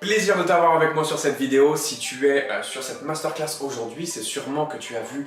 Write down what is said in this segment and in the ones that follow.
Plaisir de t'avoir avec moi sur cette vidéo. Si tu es sur cette masterclass aujourd'hui, c'est sûrement que tu as vu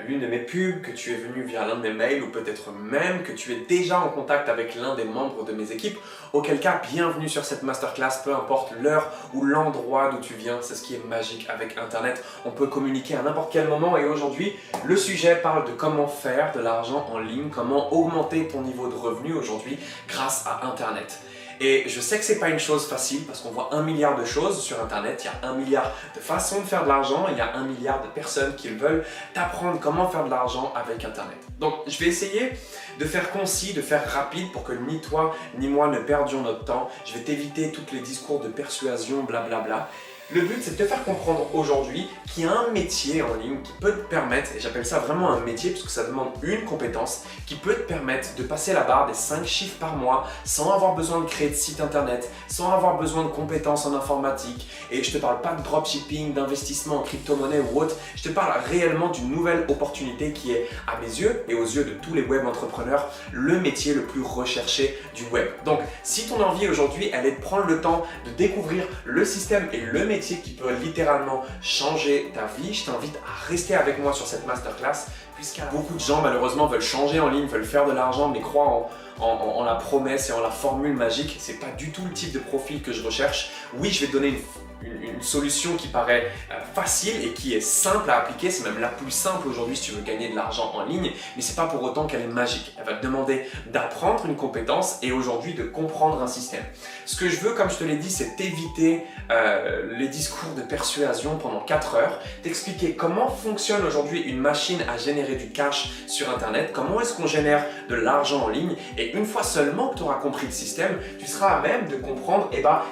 l'une de mes pubs, que tu es venu via l'un de mes mails ou peut-être même que tu es déjà en contact avec l'un des membres de mes équipes. Auquel cas, bienvenue sur cette masterclass, peu importe l'heure ou l'endroit d'où tu viens, c'est ce qui est magique avec Internet. On peut communiquer à n'importe quel moment et aujourd'hui, le sujet parle de comment faire de l'argent en ligne, comment augmenter ton niveau de revenu aujourd'hui grâce à Internet. Et je sais que c'est pas une chose facile parce qu'on voit 1 milliard de choses sur Internet, il y a 1 milliard de façons de faire de l'argent, il y a 1 milliard de personnes qui veulent t'apprendre comment faire de l'argent avec Internet. Donc je vais essayer de faire concis, de faire rapide pour que ni toi ni moi ne perdions notre temps. Je vais t'éviter tous les discours de persuasion, blablabla. Le but, c'est de te faire comprendre aujourd'hui qu'il y a un métier en ligne qui peut te permettre, et j'appelle ça vraiment un métier parce que ça demande une compétence, qui peut te permettre de passer la barre des 5 chiffres par mois sans avoir besoin de créer de site internet, sans avoir besoin de compétences en informatique. Et je te parle pas de dropshipping, d'investissement en crypto-monnaie ou autre, je te parle réellement d'une nouvelle opportunité qui est, à mes yeux et aux yeux de tous les web entrepreneurs, le métier le plus recherché du web. Donc, si ton envie aujourd'hui, elle est de prendre le temps de découvrir le système et le métier qui peut littéralement changer ta vie, je t'invite à rester avec moi sur cette masterclass puisqu'il y a beaucoup de gens malheureusement veulent changer en ligne, veulent faire de l'argent mais croient en la promesse et en la formule magique. C'est pas du tout le type de profil que je recherche. Oui, je vais te donner une solution qui paraît facile et qui est simple à appliquer, c'est même la plus simple aujourd'hui si tu veux gagner de l'argent en ligne, mais c'est pas pour autant qu'elle est magique. Elle va te demander d'apprendre une compétence et aujourd'hui de comprendre un système. Ce que je veux, comme je te l'ai dit, c'est t'éviter les discours de persuasion pendant 4 heures, t'expliquer comment fonctionne aujourd'hui une machine à générer du cash sur Internet, comment est-ce qu'on génère de l'argent en ligne, et une fois seulement que tu auras compris le système, tu seras à même de comprendre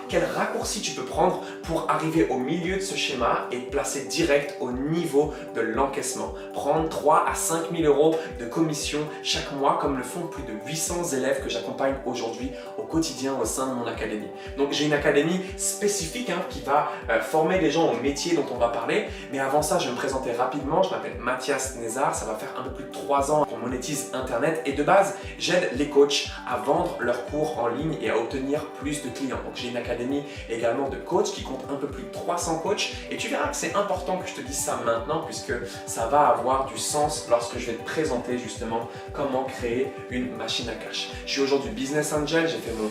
quel raccourci tu peux prendre pour arriver au milieu de ce schéma et te placer direct au niveau de l'encaissement. Prendre 3 à 5 000 euros de commission chaque mois comme le font plus de 800 élèves que j'accompagne aujourd'hui au quotidien au sein de mon académie. Donc j'ai une académie spécifique qui va former les gens au métier dont on va parler. Mais avant ça, je vais me présenter rapidement. Je m'appelle Mathias Nézard. Ça va faire un peu plus de 3 ans qu'on monétise Internet. Et de base, j'aide les coachs à vendre leurs cours en ligne et à obtenir plus de clients. Donc j'ai une académie également de coachs qui compte un peu plus de 300 coachs. Et tu verras que c'est important que je te dise ça maintenant puisque ça va avoir du sens lorsque je vais te présenter justement comment créer une machine à cash. Je suis aujourd'hui business angel. J'ai fait mon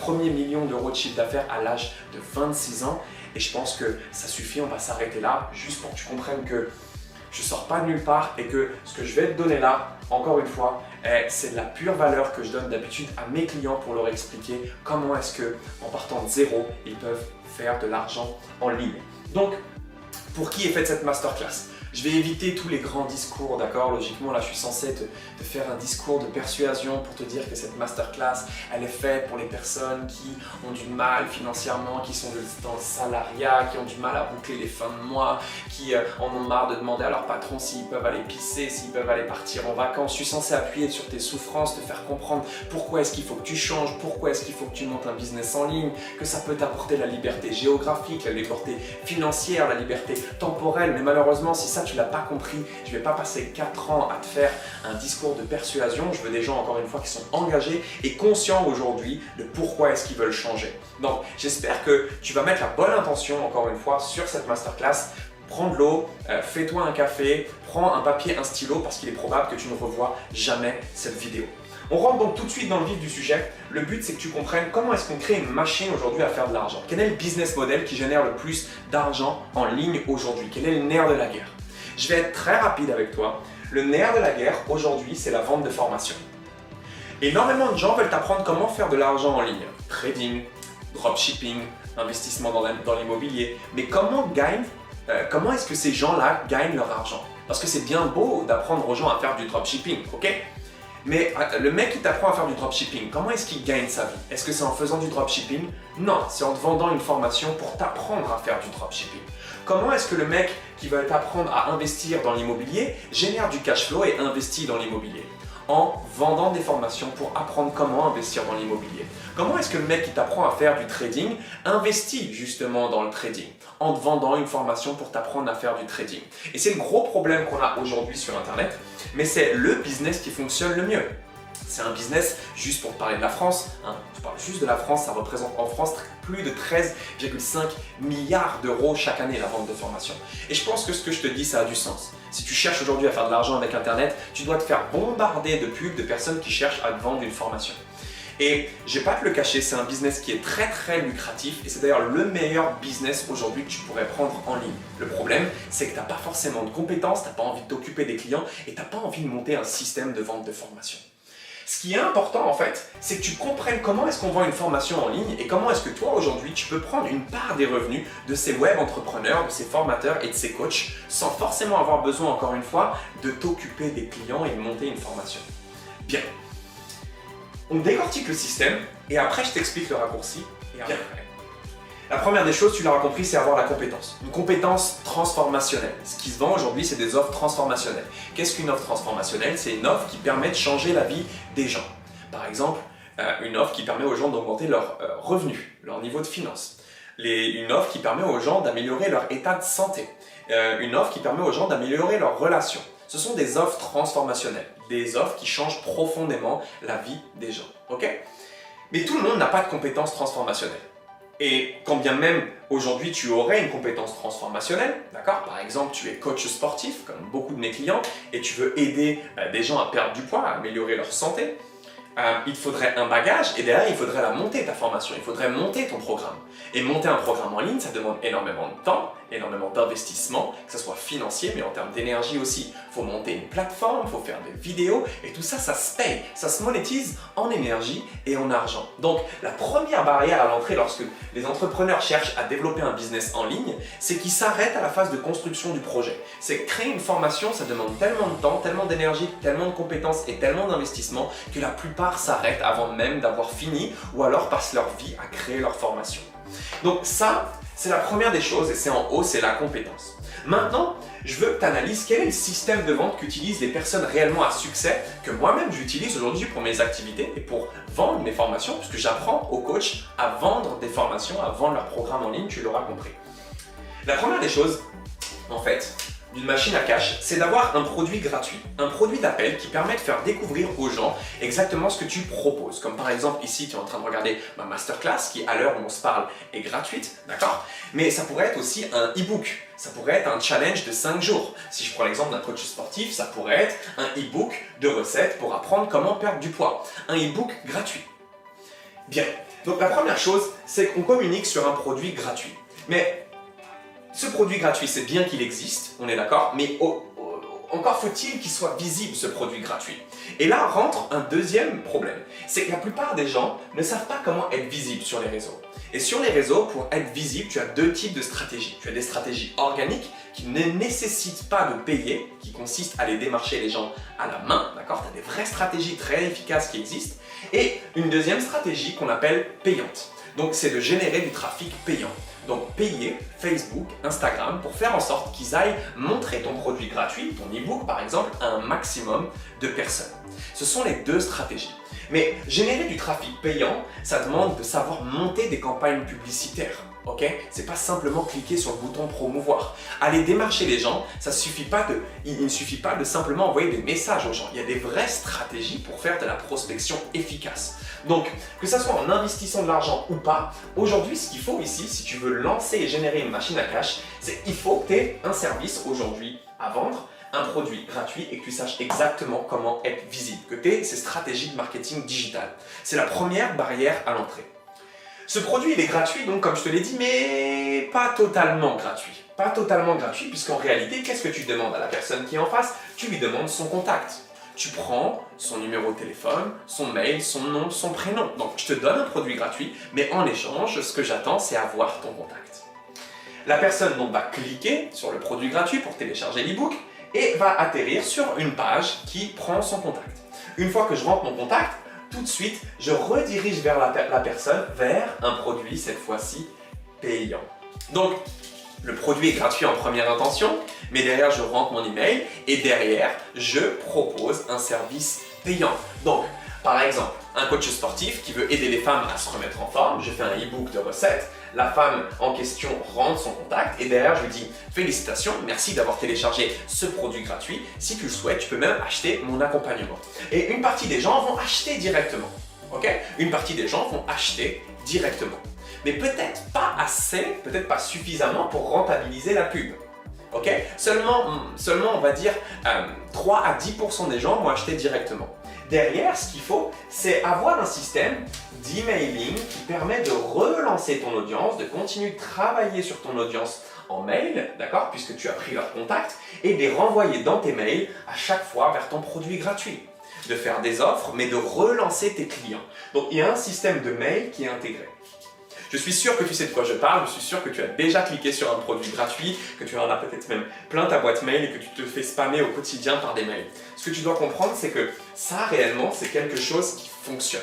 premier million d'euros de chiffre d'affaires à l'âge de 26 ans. Et je pense que ça suffit, on va s'arrêter là, juste pour que tu comprennes que je ne sors pas de nulle part et que ce que je vais te donner là, encore une fois, c'est de la pure valeur que je donne d'habitude à mes clients pour leur expliquer comment est-ce que, en partant de zéro, ils peuvent faire de l'argent en ligne. Donc, pour qui est faite cette masterclass? Je vais éviter tous les grands discours, d'accord? Logiquement, là, je suis censé te faire un discours de persuasion pour te dire que cette masterclass, elle est faite pour les personnes qui ont du mal financièrement, qui sont dans le salariat, qui ont du mal à boucler les fins de mois, qui en ont marre de demander à leur patron s'ils peuvent aller pisser, s'ils peuvent aller partir en vacances. Je suis censé appuyer sur tes souffrances, te faire comprendre pourquoi est-ce qu'il faut que tu changes, pourquoi est-ce qu'il faut que tu montes un business en ligne, que ça peut t'apporter la liberté géographique, la liberté financière, la liberté temporelle. Mais malheureusement, si ça tu l'as pas compris, je vais pas passer 4 ans à te faire un discours de persuasion. Je veux des gens, encore une fois, qui sont engagés et conscients aujourd'hui de pourquoi est-ce qu'ils veulent changer. Donc, j'espère que tu vas mettre la bonne intention, encore une fois, sur cette masterclass. Prends de l'eau, fais-toi un café, prends un papier, un stylo, parce qu'il est probable que tu ne revois jamais cette vidéo. On rentre donc tout de suite dans le vif du sujet. Le but, c'est que tu comprennes comment est-ce qu'on crée une machine aujourd'hui à faire de l'argent. Quel est le business model qui génère le plus d'argent en ligne aujourd'hui? Quel est le nerf de la guerre? Je vais être très rapide avec toi. Le nerf de la guerre aujourd'hui, c'est la vente de formation. Énormément de gens veulent apprendre comment faire de l'argent en ligne. Trading, dropshipping, investissement dans l'immobilier. Mais comment est-ce que ces gens-là gagnent leur argent? Parce que c'est bien beau d'apprendre aux gens à faire du dropshipping, ok? Mais le mec qui t'apprend à faire du dropshipping, comment est-ce qu'il gagne sa vie? Est-ce que c'est en faisant du dropshipping? Non, c'est en te vendant une formation pour t'apprendre à faire du dropshipping. Comment est-ce que le mec qui va t'apprendre à investir dans l'immobilier génère du cash flow et investit dans l'immobilier? En vendant des formations pour apprendre comment investir dans l'immobilier. Comment est-ce que le mec qui t'apprend à faire du trading investit justement dans le trading? En te vendant une formation pour t'apprendre à faire du trading. Et c'est le gros problème qu'on a aujourd'hui sur Internet, mais c'est le business qui fonctionne le mieux. C'est un business, juste pour parler de la France, hein, je parle juste de la France, ça représente en France plus de 13,5 milliards d'euros chaque année la vente de formation. Et je pense que ce que je te dis, ça a du sens. Si tu cherches aujourd'hui à faire de l'argent avec Internet, tu dois te faire bombarder de pubs de personnes qui cherchent à te vendre une formation. Et je vais pas te le cacher, c'est un business qui est très lucratif et c'est d'ailleurs le meilleur business aujourd'hui que tu pourrais prendre en ligne. Le problème, c'est que tu n'as pas forcément de compétences, tu n'as pas envie de t'occuper des clients et tu n'as pas envie de monter un système de vente de formation. Ce qui est important en fait, c'est que tu comprennes comment est-ce qu'on vend une formation en ligne et comment est-ce que toi aujourd'hui tu peux prendre une part des revenus de ces web entrepreneurs, de ces formateurs et de ces coachs sans forcément avoir besoin encore une fois de t'occuper des clients et de monter une formation. Bien, on décortique le système et après je t'explique le raccourci. Bien. La première des choses, tu l'auras compris, c'est avoir la compétence. Une compétence transformationnelle. Ce qui se vend aujourd'hui, c'est des offres transformationnelles. Qu'est-ce qu'une offre transformationnelle? C'est une offre qui permet de changer la vie des gens. Par exemple, une offre qui permet aux gens d'augmenter leurs revenus, leur niveau de finance. Une offre qui permet aux gens d'améliorer leur état de santé. Une offre qui permet aux gens d'améliorer leurs relations. Ce sont des offres transformationnelles, des offres qui changent profondément la vie des gens. Ok? Mais tout le monde n'a pas de compétences transformationnelles. Et quand bien même aujourd'hui tu aurais une compétence transformationnelle, d'accord? Par exemple, tu es coach sportif, comme beaucoup de mes clients, et tu veux aider des gens à perdre du poids, à améliorer leur santé, il te faudrait un bagage et derrière il faudrait la monter ta formation, il faudrait monter ton programme. Et monter un programme en ligne, ça demande énormément de temps, énormément d'investissement, que ce soit financier mais en termes d'énergie aussi. Il faut monter une plateforme, il faut faire des vidéos et tout ça, ça se paye, ça se monétise en énergie et en argent. Donc la première barrière à l'entrée lorsque les entrepreneurs cherchent à développer un business en ligne, c'est qu'ils s'arrêtent à la phase de construction du projet. C'est que créer une formation, ça demande tellement de temps, tellement d'énergie, tellement de compétences et tellement d'investissement que la plupart s'arrêtent avant même d'avoir fini ou alors passent leur vie à créer leur formation. Donc ça, c'est la première des choses et c'est en haut, c'est la compétence. Maintenant, je veux que tu analyses quel est le système de vente qu'utilisent les personnes réellement à succès que moi-même j'utilise aujourd'hui pour mes activités et pour vendre mes formations puisque j'apprends aux coachs à vendre des formations, à vendre leurs programmes en ligne, tu l'auras compris. La première des choses, en fait, d'une machine à cash, c'est d'avoir un produit gratuit, un produit d'appel qui permet de faire découvrir aux gens exactement ce que tu proposes. Comme par exemple ici, tu es en train de regarder ma masterclass qui à l'heure où on se parle est gratuite, d'accord? Mais ça pourrait être aussi un e-book, ça pourrait être un challenge de 5 jours. Si je prends l'exemple d'un coach sportif, ça pourrait être un e-book de recettes pour apprendre comment perdre du poids. Un e-book gratuit. Bien, donc la première chose, c'est qu'on communique sur un produit gratuit. Mais ce produit gratuit, c'est bien qu'il existe, on est d'accord, mais encore faut-il qu'il soit visible ce produit gratuit. Et là rentre un deuxième problème, c'est que la plupart des gens ne savent pas comment être visible sur les réseaux. Et sur les réseaux, pour être visible, tu as deux types de stratégies. Tu as des stratégies organiques qui ne nécessitent pas de payer, qui consistent à aller démarcher les gens à la main, d'accord? Tu as des vraies stratégies très efficaces qui existent. Et une deuxième stratégie qu'on appelle payante. Donc c'est de générer du trafic payant. Donc payer Facebook, Instagram pour faire en sorte qu'ils aillent montrer ton produit gratuit, ton e-book par exemple, à un maximum de personnes. Ce sont les deux stratégies. Mais générer du trafic payant, ça demande de savoir monter des campagnes publicitaires. Ok? C'est pas simplement cliquer sur le bouton promouvoir. Aller démarcher les gens, il ne suffit pas de simplement envoyer des messages aux gens. Il y a des vraies stratégies pour faire de la prospection efficace. Donc, que ça soit en investissant de l'argent ou pas, aujourd'hui, ce qu'il faut ici, si tu veux lancer et générer une machine à cash, c'est qu'il faut que tu aies un service aujourd'hui à vendre, un produit gratuit et que tu saches exactement comment être visible, que tu aies ces stratégies de marketing digital. C'est la première barrière à l'entrée. Ce produit, il est gratuit, donc comme je te l'ai dit, mais pas totalement gratuit. Pas totalement gratuit, puisqu'en réalité, qu'est-ce que tu demandes à la personne qui est en face? Tu lui demandes son contact. Tu prends son numéro de téléphone, son mail, son nom, son prénom. Donc, je te donne un produit gratuit, mais en échange, ce que j'attends, c'est avoir ton contact. La personne donc va cliquer sur le produit gratuit pour télécharger l'e-book et va atterrir sur une page qui prend son contact. Une fois que je rentre mon contact, tout de suite, je redirige vers la personne vers un produit, cette fois-ci, payant. Donc, le produit est gratuit en première intention, mais derrière, je rentre mon email et derrière, je propose un service payant. Donc, par exemple, un coach sportif qui veut aider les femmes à se remettre en forme. Je fais un e-book de recettes. La femme en question rentre son contact et derrière je lui dis « Félicitations, merci d'avoir téléchargé ce produit gratuit. Si tu le souhaites, tu peux même acheter mon accompagnement. » Et une partie des gens vont acheter directement. Ok? Une partie des gens vont acheter directement. Mais peut-être pas assez, peut-être pas suffisamment pour rentabiliser la pub. Ok? Seulement, on va dire 3 à 10% des gens vont acheter directement. Derrière, ce qu'il faut, c'est avoir un système d'emailing qui permet de relancer ton audience, de continuer de travailler sur ton audience en mail, d'accord, puisque tu as pris leur contact, et de les renvoyer dans tes mails à chaque fois vers ton produit gratuit. De faire des offres, mais de relancer tes clients. Donc, il y a un système de mail qui est intégré. Je suis sûr que tu sais de quoi je parle, je suis sûr que tu as déjà cliqué sur un produit gratuit, que tu en as peut-être même plein ta boîte mail et que tu te fais spammer au quotidien par des mails. Ce que tu dois comprendre, c'est que ça, réellement, c'est quelque chose qui fonctionne.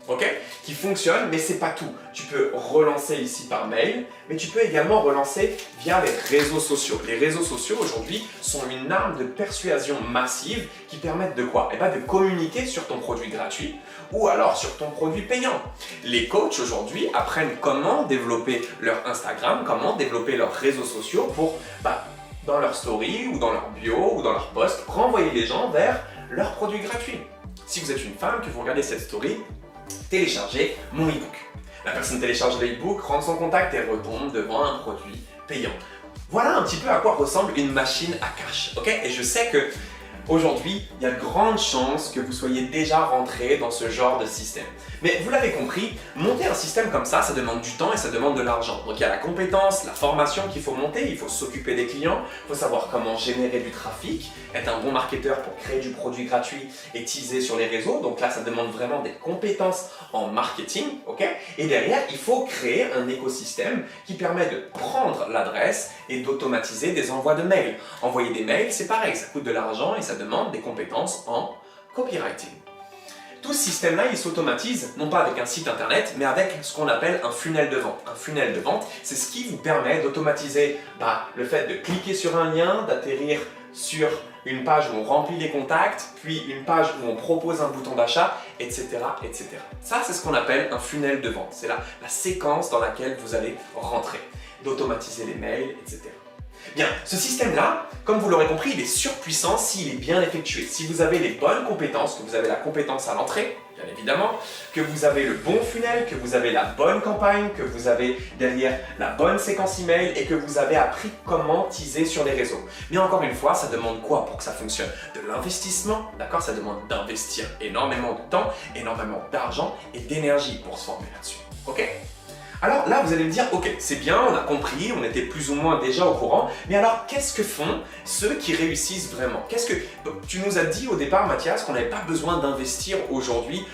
Ok? Qui fonctionne, mais c'est pas tout. Tu peux relancer ici par mail, mais tu peux également relancer via les réseaux sociaux. Les réseaux sociaux, aujourd'hui, sont une arme de persuasion massive qui permettent de quoi? Eh bien, de communiquer sur ton produit gratuit ou alors sur ton produit payant. Les coachs, aujourd'hui, apprennent comment développer leur Instagram, comment développer leurs réseaux sociaux pour, dans leur story ou dans leur bio ou dans leur post, renvoyer les gens vers leurs produits gratuits. Si vous êtes une femme, que vous regardez cette story, téléchargez mon e-book. La personne télécharge le e-book, rentre son contact et retombe devant un produit payant. Voilà un petit peu à quoi ressemble une machine à cash. Ok? Et je sais que aujourd'hui, il y a de grandes chances que vous soyez déjà rentré dans ce genre de système. Mais vous l'avez compris, monter un système comme ça demande du temps et ça demande de l'argent. Donc il y a la compétence, la formation qu'il faut monter, il faut s'occuper des clients, il faut savoir comment générer du trafic, être un bon marketeur pour créer du produit gratuit et teaser sur les réseaux. Donc là, ça demande vraiment des compétences en marketing, ok? Et derrière, il faut créer un écosystème qui permet de prendre l'adresse et d'automatiser des envois de mails. Envoyer des mails, c'est pareil, ça coûte de l'argent et ça demande des compétences en copywriting. Tout ce système-là, il s'automatise, non pas avec un site internet, mais avec ce qu'on appelle un funnel de vente. Un funnel de vente, c'est ce qui vous permet d'automatiser le fait de cliquer sur un lien, d'atterrir sur une page où on remplit les contacts, puis une page où on propose un bouton d'achat, etc., etc. Ça, c'est ce qu'on appelle un funnel de vente. C'est la séquence dans laquelle vous allez rentrer, d'automatiser les mails, etc. Bien, ce système-là, comme vous l'aurez compris, il est surpuissant s'il est bien effectué. Si vous avez les bonnes compétences, que vous avez la compétence à l'entrée, bien évidemment, que vous avez le bon funnel, que vous avez la bonne campagne, que vous avez derrière la bonne séquence email et que vous avez appris comment teaser sur les réseaux. Mais encore une fois, ça demande quoi pour que ça fonctionne? De l'investissement, d'accord? Ça demande d'investir énormément de temps, énormément d'argent et d'énergie pour se former là-dessus. Ok? Alors là, vous allez me dire, ok, c'est bien, on a compris, on était plus ou moins déjà au courant, mais alors qu'est-ce que font ceux qui réussissent vraiment? Tu nous as dit au départ, Mathias, qu'on n'avait pas besoin d'investir aujourd'hui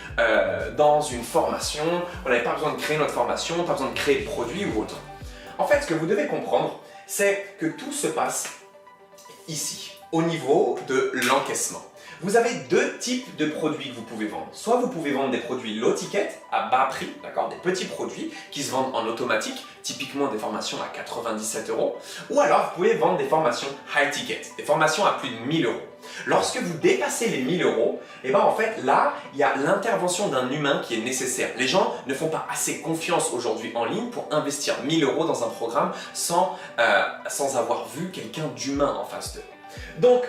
dans une formation, on n'avait pas besoin de créer notre formation, pas besoin de créer de produits ou autre. En fait, ce que vous devez comprendre, c'est que tout se passe ici, au niveau de l'encaissement. Vous avez deux types de produits que vous pouvez vendre. Soit vous pouvez vendre des produits low ticket à bas prix, d'accord, des petits produits qui se vendent en automatique, typiquement des formations à 97 €, ou alors vous pouvez vendre des formations high ticket, des formations à plus de 1000 €. Lorsque vous dépassez les 1000 €, et ben en fait là, il y a l'intervention d'un humain qui est nécessaire. Les gens ne font pas assez confiance aujourd'hui en ligne pour investir 1000 € dans un programme sans avoir vu quelqu'un d'humain en face d'eux. Donc,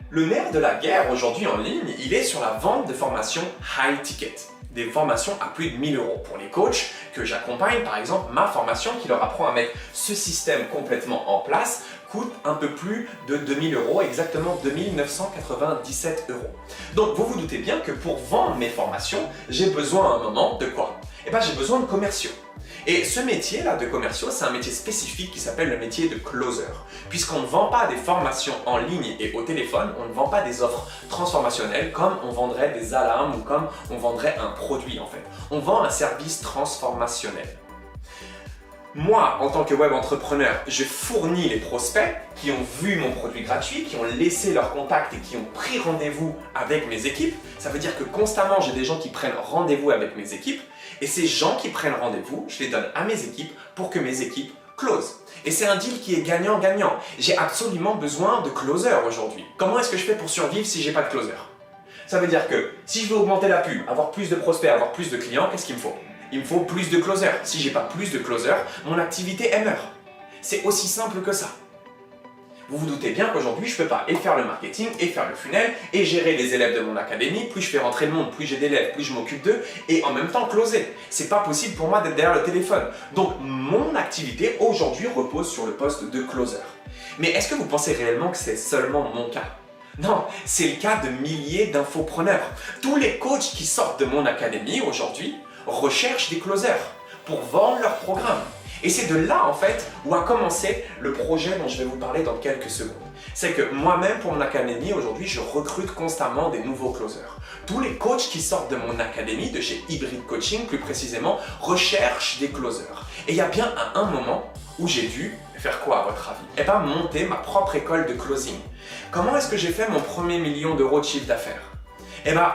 le nerf de la guerre aujourd'hui en ligne, il est sur la vente de formations high ticket, des formations à plus de 1000 €. Pour les coachs que j'accompagne, par exemple, ma formation qui leur apprend à mettre ce système complètement en place coûte un peu plus de 2000 €, exactement 2997 €. Donc vous vous doutez bien que pour vendre mes formations, j'ai besoin à un moment de quoi? Eh bien j'ai besoin de commerciaux. Et ce métier-là de commerciaux, c'est un métier spécifique qui s'appelle le métier de closer. Puisqu'on ne vend pas des formations en ligne et au téléphone, on ne vend pas des offres transformationnelles comme on vendrait des alarmes ou comme on vendrait un produit en fait. On vend un service transformationnel. Moi, en tant que web entrepreneur, je fournis les prospects qui ont vu mon produit gratuit, qui ont laissé leur contact et qui ont pris rendez-vous avec mes équipes. Ça veut dire que constamment, j'ai des gens qui prennent rendez-vous avec mes équipes. Et ces gens qui prennent rendez-vous, je les donne à mes équipes pour que mes équipes closent. Et c'est un deal qui est gagnant-gagnant. J'ai absolument besoin de closers aujourd'hui. Comment est-ce que je fais pour survivre si j'ai pas de closer? Ça veut dire que si je veux augmenter la pub, avoir plus de prospects, avoir plus de clients, qu'est-ce qu'il me faut? Il me faut plus de closers. Si j'ai pas plus de closers, mon activité elle meurt. C'est aussi simple que ça. Vous vous doutez bien qu'aujourd'hui, je ne peux pas et faire le marketing, et faire le funnel, et gérer les élèves de mon académie. Plus je fais rentrer le monde, plus j'ai d'élèves, plus je m'occupe d'eux, et en même temps closer. C'est pas possible pour moi d'être derrière le téléphone. Donc, mon activité aujourd'hui repose sur le poste de closer. Mais est-ce que vous pensez réellement que c'est seulement mon cas? Non, c'est le cas de milliers d'infopreneurs. Tous les coachs qui sortent de mon académie aujourd'hui recherchent des closers pour vendre leur programme. Et c'est de là, en fait, où a commencé le projet dont je vais vous parler dans quelques secondes. C'est que moi-même, pour mon académie, aujourd'hui, je recrute constamment des nouveaux closers. Tous les coachs qui sortent de mon académie, de chez Hybrid Coaching plus précisément, recherchent des closers. Et il y a bien un moment où j'ai dû faire quoi, à votre avis? Eh bien, monter ma propre école de closing. Comment est-ce que j'ai fait mon premier million d'euros de chiffre d'affaires? Eh bien,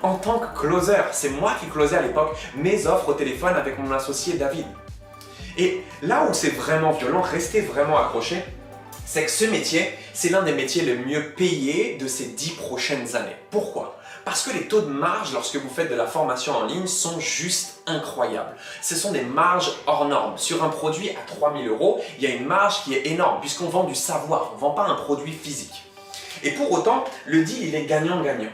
en tant que closer, c'est moi qui closais à l'époque mes offres au téléphone avec mon associé David. Et là où c'est vraiment violent, restez vraiment accrochés, c'est que ce métier, c'est l'un des métiers les mieux payés de ces 10 prochaines années. Pourquoi? Parce que les taux de marge lorsque vous faites de la formation en ligne sont juste incroyables. Ce sont des marges hors normes. Sur un produit à 3 000 €, il y a une marge qui est énorme puisqu'on vend du savoir, on ne vend pas un produit physique. Et pour autant, le deal, il est gagnant-gagnant.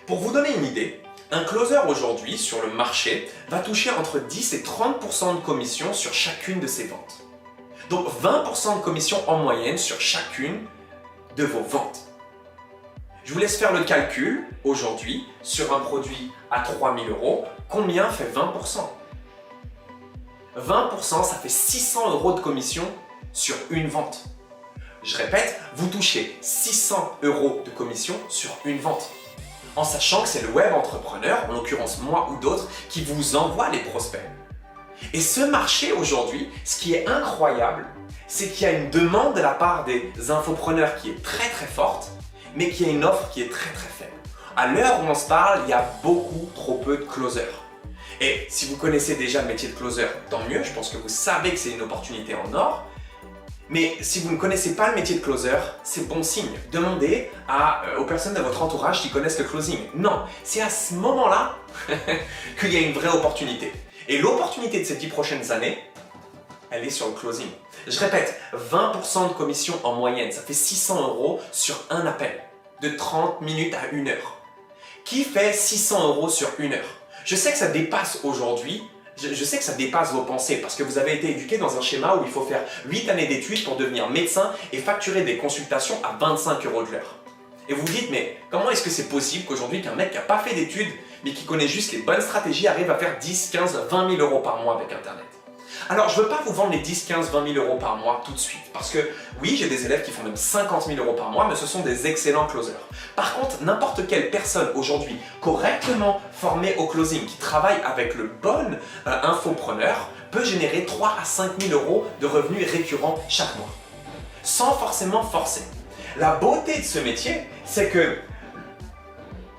Pour vous donner une idée, un closer aujourd'hui sur le marché va toucher entre 10 et 30% de commission sur chacune de ses ventes. Donc 20% de commission en moyenne sur chacune de vos ventes. Je vous laisse faire le calcul aujourd'hui sur un produit à 3 000 €. Combien fait 20%? 20%, ça fait 600 € de commission sur une vente. Je répète, vous touchez 600 € de commission sur une vente. En sachant que c'est le web entrepreneur, en l'occurrence moi ou d'autres, qui vous envoie les prospects. Et ce marché aujourd'hui, ce qui est incroyable, c'est qu'il y a une demande de la part des infopreneurs qui est très très forte, mais qu'il y a une offre qui est très très faible. À l'heure où on se parle, il y a beaucoup trop peu de closers. Et si vous connaissez déjà le métier de closer, tant mieux, je pense que vous savez que c'est une opportunité en or. Mais si vous ne connaissez pas le métier de closer, c'est bon signe. Demandez aux personnes de votre entourage qui connaissent le closing. Non, c'est à ce moment-là qu'il y a une vraie opportunité. Et l'opportunité de ces 10 prochaines années, elle est sur le closing. Je répète, 20% de commission en moyenne, ça fait 600 € sur un appel, de 30 minutes à 1 heure. Qui fait 600 € sur 1 heure? Je sais que ça dépasse aujourd'hui. Je sais que ça dépasse vos pensées parce que vous avez été éduqué dans un schéma où il faut faire 8 années d'études pour devenir médecin et facturer des consultations à 25 € de l'heure. Et vous vous dites, mais comment est-ce que c'est possible qu'aujourd'hui qu'un mec qui n'a pas fait d'études mais qui connaît juste les bonnes stratégies arrive à faire 10, 15, 20 000 € par mois avec Internet? Alors, je ne veux pas vous vendre les 10, 15, 20 000 € par mois tout de suite. Parce que oui, j'ai des élèves qui font même 50 000 € par mois, mais ce sont des excellents closers. Par contre, n'importe quelle personne aujourd'hui correctement formée au closing, qui travaille avec le bon infopreneur, peut générer 3 à 5 000 € de revenus récurrents chaque mois. Sans forcément forcer. La beauté de ce métier, c'est que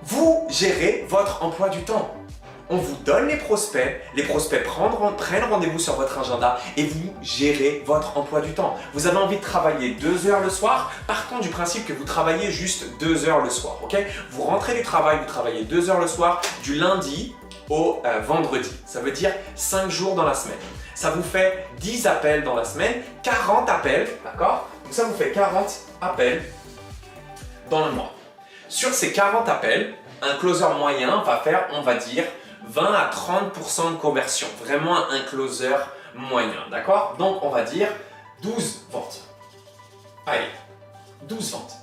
vous gérez votre emploi du temps. On vous donne les prospects prennent rendez-vous sur votre agenda et vous gérez votre emploi du temps. Vous avez envie de travailler 2 heures le soir, partons du principe que vous travaillez juste 2 heures le soir, ok? Vous rentrez du travail, vous travaillez 2 heures le soir, du lundi au vendredi. Ça veut dire 5 jours dans la semaine. Ça vous fait 10 appels dans la semaine, 40 appels, d'accord? Donc ça vous fait 40 appels dans le mois. Sur ces 40 appels, un closer moyen va faire, on va dire, 20 à 30% de conversion. Vraiment un closer moyen, d'accord? Donc on va dire 12 ventes. Allez, 12 ventes.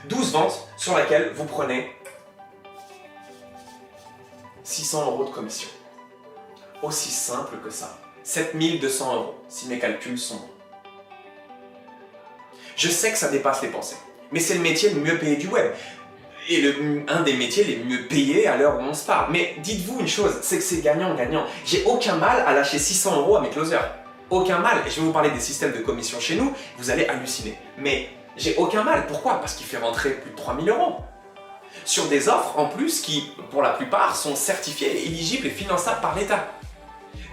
12 ventes sur lesquelles vous prenez 600 € de commission. Aussi simple que ça. 7 200 € si mes calculs sont bons. Je sais que ça dépasse les pensées, mais c'est le métier le mieux payé du web. Et un des métiers les mieux payés à l'heure où on se parle. Mais dites-vous une chose, c'est que c'est gagnant-gagnant. J'ai aucun mal à lâcher 600 € à mes closers. Aucun mal. Et je vais vous parler des systèmes de commission chez nous, vous allez halluciner. Mais j'ai aucun mal. Pourquoi? Parce qu'il fait rentrer plus de 3 000 €. Sur des offres en plus qui, pour la plupart, sont certifiées, éligibles et finançables par l'État.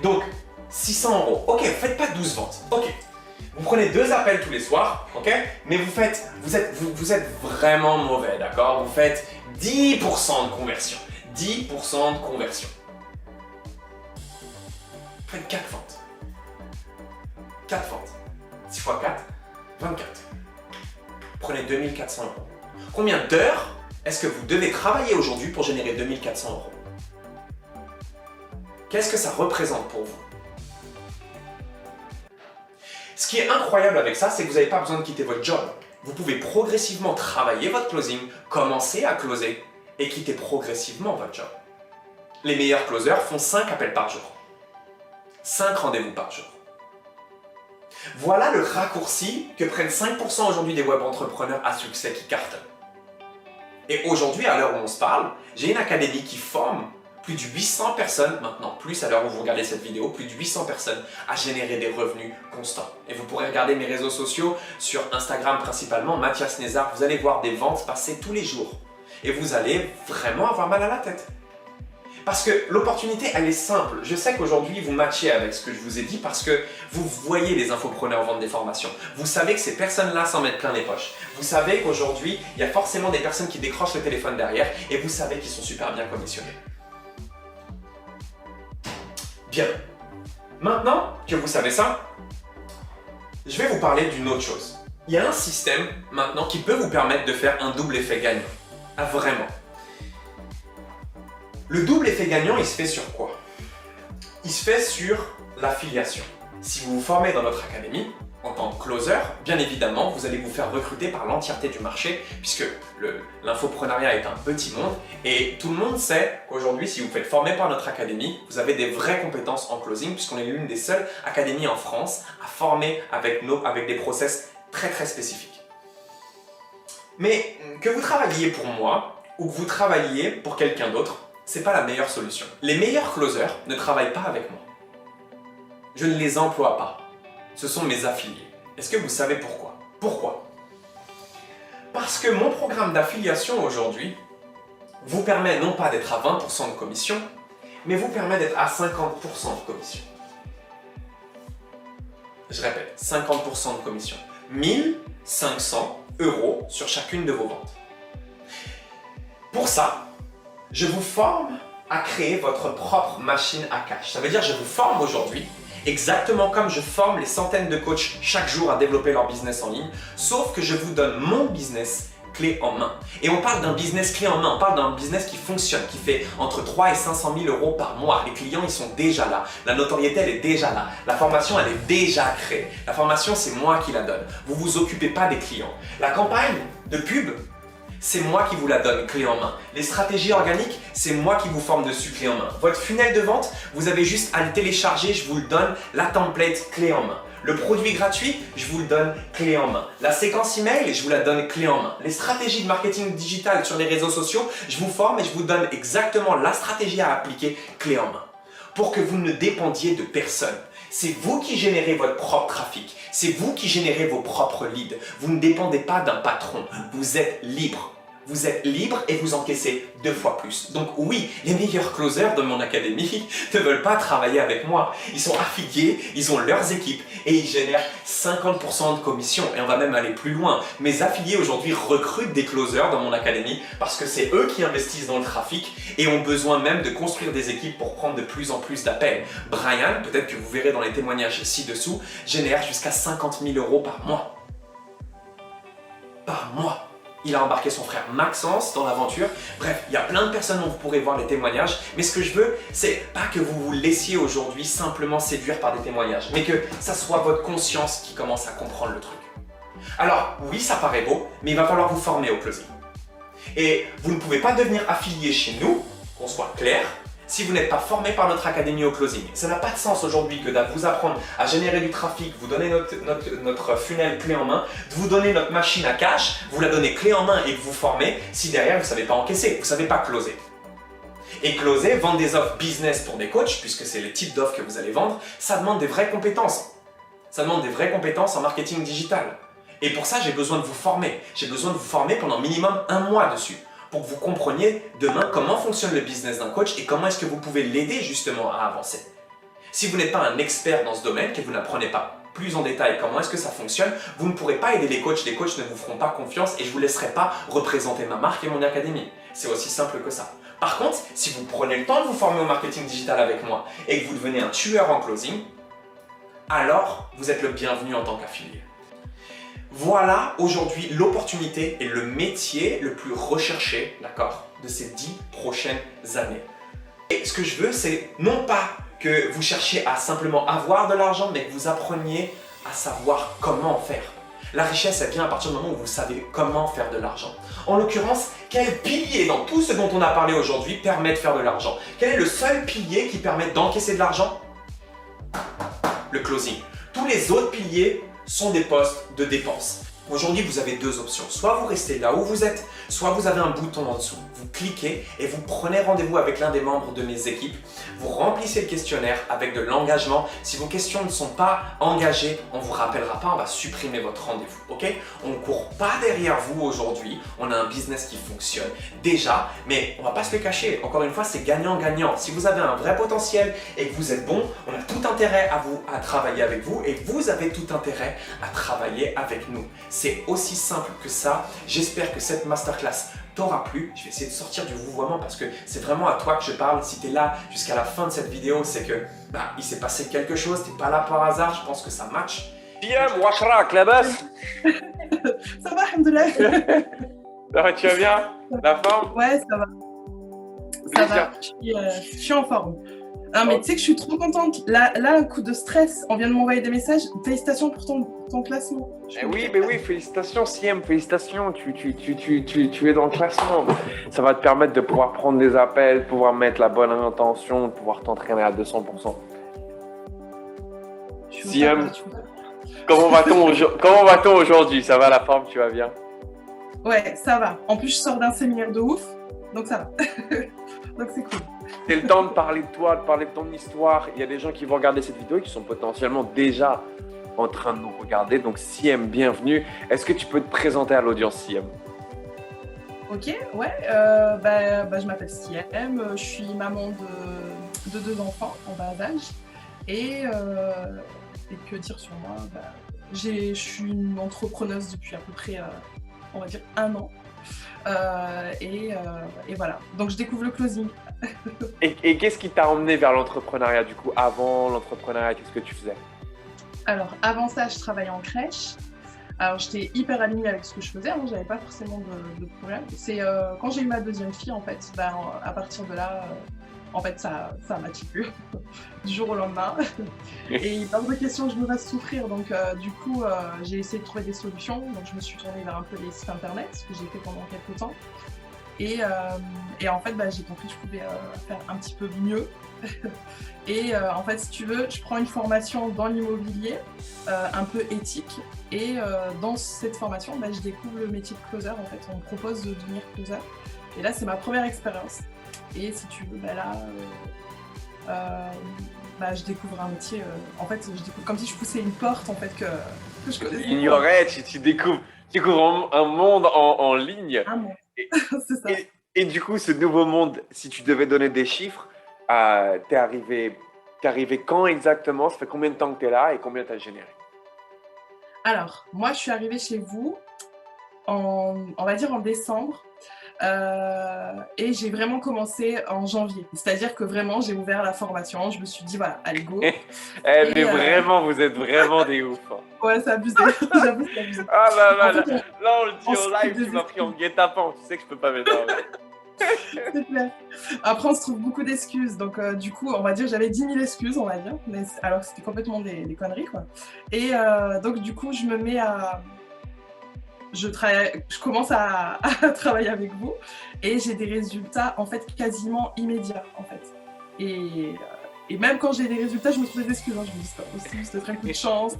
Donc, 600 €. Ok, faites pas 12 ventes. Ok. Vous prenez 2 appels tous les soirs, ok? Mais vous êtes vraiment mauvais, d'accord? Vous faites 10% de conversion. 10% de conversion. Faites 4 ventes. 4 ventes. 6 x 4, 24. Prenez 2400 euros. Combien d'heures est-ce que vous devez travailler aujourd'hui pour générer 2400 euros? Qu'est-ce que ça représente pour vous? Ce qui est incroyable avec ça, c'est que vous n'avez pas besoin de quitter votre job. Vous pouvez progressivement travailler votre closing, commencer à closer et quitter progressivement votre job. Les meilleurs closers font 5 appels par jour. 5 rendez-vous par jour. Voilà le raccourci que prennent 5% aujourd'hui des web entrepreneurs à succès qui cartonnent. Et aujourd'hui, à l'heure où on se parle, j'ai une académie qui forme plus de 800 personnes, maintenant plus à l'heure où vous regardez cette vidéo, plus de 800 personnes à générer des revenus constants. Et vous pourrez regarder mes réseaux sociaux, sur Instagram principalement, Mathias Nézard, vous allez voir des ventes passer tous les jours. Et vous allez vraiment avoir mal à la tête. Parce que l'opportunité, elle est simple. Je sais qu'aujourd'hui, vous matchez avec ce que je vous ai dit parce que vous voyez les infopreneurs vendre des formations. Vous savez que ces personnes-là s'en mettent plein les poches. Vous savez qu'aujourd'hui, il y a forcément des personnes qui décrochent le téléphone derrière et vous savez qu'ils sont super bien commissionnés. Bien. Maintenant que vous savez ça, je vais vous parler d'une autre chose. Il y a un système maintenant qui peut vous permettre de faire un double effet gagnant. Ah, vraiment. Le double effet gagnant, il se fait sur quoi? Il se fait sur l'affiliation. Si vous vous formez dans notre académie, en tant que closer, bien évidemment, vous allez vous faire recruter par l'entièreté du marché, puisque l'infoprenariat est un petit monde, et tout le monde sait qu'aujourd'hui, si vous faites former par notre académie, vous avez des vraies compétences en closing, puisqu'on est l'une des seules académies en France à former avec des process très très spécifiques. Mais que vous travailliez pour moi, ou que vous travailliez pour quelqu'un d'autre, c'est pas la meilleure solution. Les meilleurs closers ne travaillent pas avec moi. Je ne les emploie pas. Ce sont mes affiliés. Est-ce que vous savez pourquoi? Pourquoi? Parce que mon programme d'affiliation aujourd'hui vous permet non pas d'être à 20% de commission, mais vous permet d'être à 50% de commission. Je répète, 50% de commission. 1500 € sur chacune de vos ventes. Pour ça, je vous forme à créer votre propre machine à cash. Ça veut dire que je vous forme aujourd'hui exactement comme je forme les centaines de coachs chaque jour à développer leur business en ligne, sauf que je vous donne mon business clé en main. Et on parle d'un business clé en main, on parle d'un business qui fonctionne, qui fait entre 3 et 500 000 € par mois. Les clients, ils sont déjà là. La notoriété, elle est déjà là. La formation, elle est déjà créée. La formation, c'est moi qui la donne. Vous vous occupez pas des clients. La campagne de pub, c'est moi qui vous la donne clé en main. Les stratégies organiques, c'est moi qui vous forme dessus clé en main. Votre funnel de vente, vous avez juste à le télécharger, je vous le donne, la template clé en main. Le produit gratuit, je vous le donne clé en main. La séquence email, je vous la donne clé en main. Les stratégies de marketing digital sur les réseaux sociaux, je vous forme et je vous donne exactement la stratégie à appliquer clé en main. Pour que vous ne dépendiez de personne. C'est vous qui générez votre propre trafic. C'est vous qui générez vos propres leads. Vous ne dépendez pas d'un patron. Vous êtes libre. Vous êtes libre et vous encaissez 2 fois plus. Donc oui, les meilleurs closers de mon académie ne veulent pas travailler avec moi. Ils sont affiliés, ils ont leurs équipes et ils génèrent 50% de commission. Et on va même aller plus loin. Mes affiliés aujourd'hui recrutent des closers dans mon académie parce que c'est eux qui investissent dans le trafic et ont besoin même de construire des équipes pour prendre de plus en plus d'appels. Brian, peut-être que vous verrez dans les témoignages ci-dessous, génère jusqu'à 50 000 € par mois. Par mois. Il a embarqué son frère Maxence dans l'aventure. Bref, il y a plein de personnes dont vous pourrez voir les témoignages. Mais ce que je veux, c'est pas que vous vous laissiez aujourd'hui simplement séduire par des témoignages, mais que ça soit votre conscience qui commence à comprendre le truc. Alors, oui, ça paraît beau, mais il va falloir vous former au closing. Et vous ne pouvez pas devenir affilié chez nous, qu'on soit clair, si vous n'êtes pas formé par notre académie au closing. Ça n'a pas de sens aujourd'hui que de vous apprendre à générer du trafic, vous donner notre funnel clé en main, de vous donner notre machine à cash, vous la donner clé en main et de vous former si derrière vous ne savez pas encaisser, vous ne savez pas closer. Et closer, vendre des offres business pour des coachs, puisque c'est le type d'offres que vous allez vendre, ça demande des vraies compétences. Ça demande des vraies compétences en marketing digital. Et pour ça, j'ai besoin de vous former. J'ai besoin de vous former pendant minimum 1 mois dessus, pour que vous compreniez demain comment fonctionne le business d'un coach et comment est-ce que vous pouvez l'aider justement à avancer. Si vous n'êtes pas un expert dans ce domaine, que vous n'apprenez pas plus en détail comment est-ce que ça fonctionne, vous ne pourrez pas aider les coachs ne vous feront pas confiance et je ne vous laisserai pas représenter ma marque et mon académie. C'est aussi simple que ça. Par contre, si vous prenez le temps de vous former au marketing digital avec moi et que vous devenez un tueur en closing, alors vous êtes le bienvenu en tant qu'affilié. Voilà aujourd'hui l'opportunité et le métier le plus recherché, d'accord, de ces 10 prochaines années. Et ce que je veux, c'est non pas que vous cherchiez à simplement avoir de l'argent, mais que vous appreniez à savoir comment faire. La richesse, elle vient à partir du moment où vous savez comment faire de l'argent. En l'occurrence, quel pilier dans tout ce dont on a parlé aujourd'hui permet de faire de l'argent? Quel est le seul pilier qui permet d'encaisser de l'argent? Le closing. Tous les autres piliers sont des postes de dépenses. Aujourd'hui, vous avez deux options. Soit vous restez là où vous êtes, soit vous avez un bouton en dessous. Vous cliquez et vous prenez rendez-vous avec l'un des membres de mes équipes. Vous remplissez le questionnaire avec de l'engagement. Si vos questions ne sont pas engagées, on ne vous rappellera pas, on va supprimer votre rendez-vous. Ok? On ne court pas derrière vous aujourd'hui. On a un business qui fonctionne déjà, mais on ne va pas se le cacher. Encore une fois, c'est gagnant-gagnant. Si vous avez un vrai potentiel et que vous êtes bon, on a tout intérêt à travailler avec vous et vous avez tout intérêt à travailler avec nous. C'est aussi simple que ça. J'espère que cette masterclass t'aura plu. Je vais essayer de sortir du vouvoiement parce que c'est vraiment à toi que je parle. Si tu es là jusqu'à la fin de cette vidéo, c'est que il s'est passé quelque chose. Tu n'es pas là par hasard. Je pense que ça match. Siem, Washrak, la basse. Ça va, alhamdoulilah. Ça va, tu vas bien? La forme? Ouais, ça va. Ça va, je suis en forme. Non, mais tu sais que je suis trop contente. Là, un coup de stress. On vient de m'envoyer des messages. Félicitations pour ton classement. Oui, félicitations Siem, félicitations. Tu es dans le classement. Ça va te permettre de pouvoir prendre des appels, pouvoir mettre la bonne intention, de pouvoir t'entraîner à 200%. Siem, comment va-t-on aujourd'hui? Ça va la forme, tu vas bien? Ouais, ça va. En plus, je sors d'un séminaire de ouf. Donc ça va. Donc c'est cool. C'est le temps de parler de toi, de parler de ton histoire. Il y a des gens qui vont regarder cette vidéo et qui sont potentiellement déjà en train de nous regarder. Donc Siem, bienvenue. Est-ce que tu peux te présenter à l'audience, Siem? Ok, ouais. Je m'appelle Siem. Je suis maman de 2 enfants en bas âge. Et que dire sur moi? Je suis une entrepreneuse depuis à peu près, on va dire, 1 an. Et voilà. Donc je découvre le closing. Et qu'est-ce qui t'a emmené vers l'entrepreneuriat du coup? Avant l'entrepreneuriat, qu'est-ce que tu faisais? Alors avant ça, je travaillais en crèche. Alors j'étais hyper alignée avec ce que je faisais, hein, j'avais pas forcément de problème. C'est quand j'ai eu ma deuxième fille, en fait, à partir de là, en fait, ça m'a tué du jour au lendemain. Et il est hors de question que je me fasse souffrir, donc du coup, j'ai essayé de trouver des solutions. Donc je me suis tournée vers un peu les sites internet, ce que j'ai fait pendant quelques temps. Et en fait, j'ai compris que je pouvais faire un petit peu mieux. Et en fait, si tu veux, je prends une formation dans l'immobilier, un peu éthique. Et dans cette formation, je découvre le métier de closer. En fait, on me propose de devenir closer. Et là, c'est ma première expérience. Et si tu veux, je découvre un métier. En fait, je découvre comme si je poussais une porte en fait que je connaissais. Ignorais, tu découvres un monde en ligne. Un monde. C'est ça. Et du coup, ce nouveau monde, si tu devais donner des chiffres, t'es arrivé quand exactement? Ça fait combien de temps que t'es là et combien t'as généré? Alors, moi, je suis arrivée chez vous on va dire en décembre. Et j'ai vraiment commencé en janvier. C'est-à-dire que vraiment, j'ai ouvert la formation. Je me suis dit, voilà, allez, go. Mais vraiment, vous êtes vraiment des ouf. Hein. Ouais, c'est abusé. J'avoue, c'est abusé. Ah là, En fait, là, on le dit en live, tu m'as pris en guet-apens. Tu sais que je peux pas mettre ça. C'est clair. Après, on se trouve beaucoup d'excuses. Donc, du coup, on va dire, j'avais 10 000 excuses, on va dire. Mais alors que c'était complètement des conneries, quoi. Et donc, du coup, je me mets à... Je commence à travailler avec vous et j'ai des résultats en fait quasiment immédiats en fait. Et même quand j'ai des résultats, je me trouve des excuses. Hein. Je me dis c'est pas possible, c'est un coup de chance.